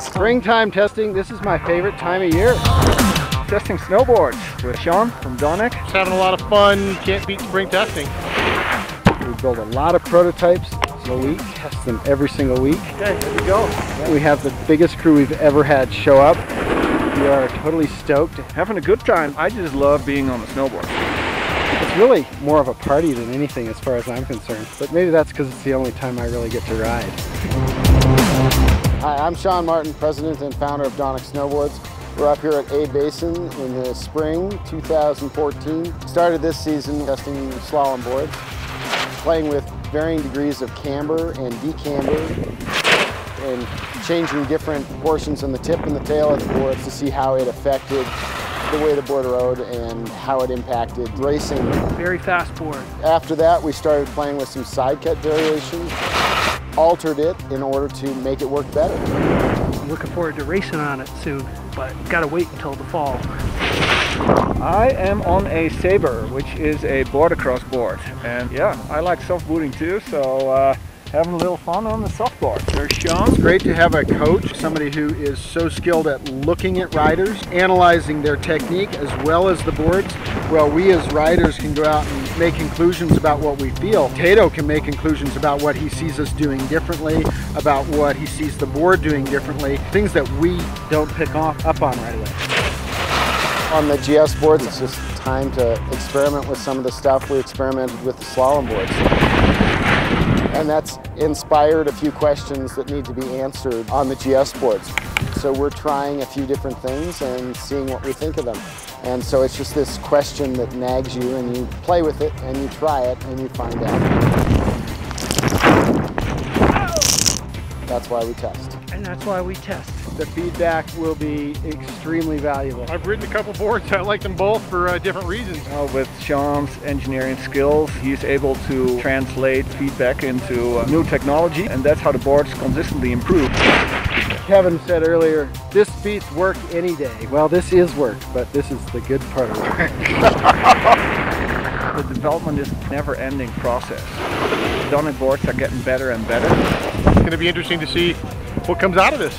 Springtime testing, this is my favorite time of year. Testing snowboards with Sean from Donek. Just having a lot of fun, can't beat spring testing. We build a lot of prototypes a week, test them every single week. Okay, here we go. We have the biggest crew we've ever had show up. We are totally stoked. Having a good time. I just love being on the snowboard. It's really more of a party than anything as far as I'm concerned, but maybe that's because it's the only time I really get to ride. Hi, I'm Sean Martin, president and founder of Donek Snowboards. We're up here at A Basin in the spring 2014. Started this season testing slalom boards, playing with varying degrees of camber and de-camber, and changing different portions on the tip and the tail of the boards to see how it affected the way the board rode and how it impacted racing. Very fast board. After that, we started playing with some sidecut variations, altered it in order to make it work better. I'm looking forward to racing on it soon, but gotta wait until the fall. I am on a Saber, which is a board-across board. And yeah, I like soft booting too, so having a little fun on the soft board. There's Sean. It's great to have a coach, somebody who is so skilled at looking at riders, analyzing their technique as well as the boards. Well, we as riders can go out and make conclusions about what we feel. Tato can make conclusions about what he sees us doing differently, about what he sees the board doing differently, things that we don't pick up on right away. On the GS boards, it's just time to experiment with some of the stuff we experimented with the slalom boards. And that's inspired a few questions that need to be answered on the GS boards. So we're trying a few different things and seeing what we think of them. And so it's just this question that nags you, and you play with it and you try it and you find out. That's why we test. And that's why we test. The feedback will be extremely valuable. I've ridden a couple boards, I like them both for different reasons. With Sean's engineering skills, he's able to translate feedback into new technology, and that's how the boards consistently improve. Kevin said earlier, this beats work any day. Well, this is work, but this is the good part of work. The development is a never-ending process. The Donek boards are getting better and better. It's going to be interesting to see what comes out of this.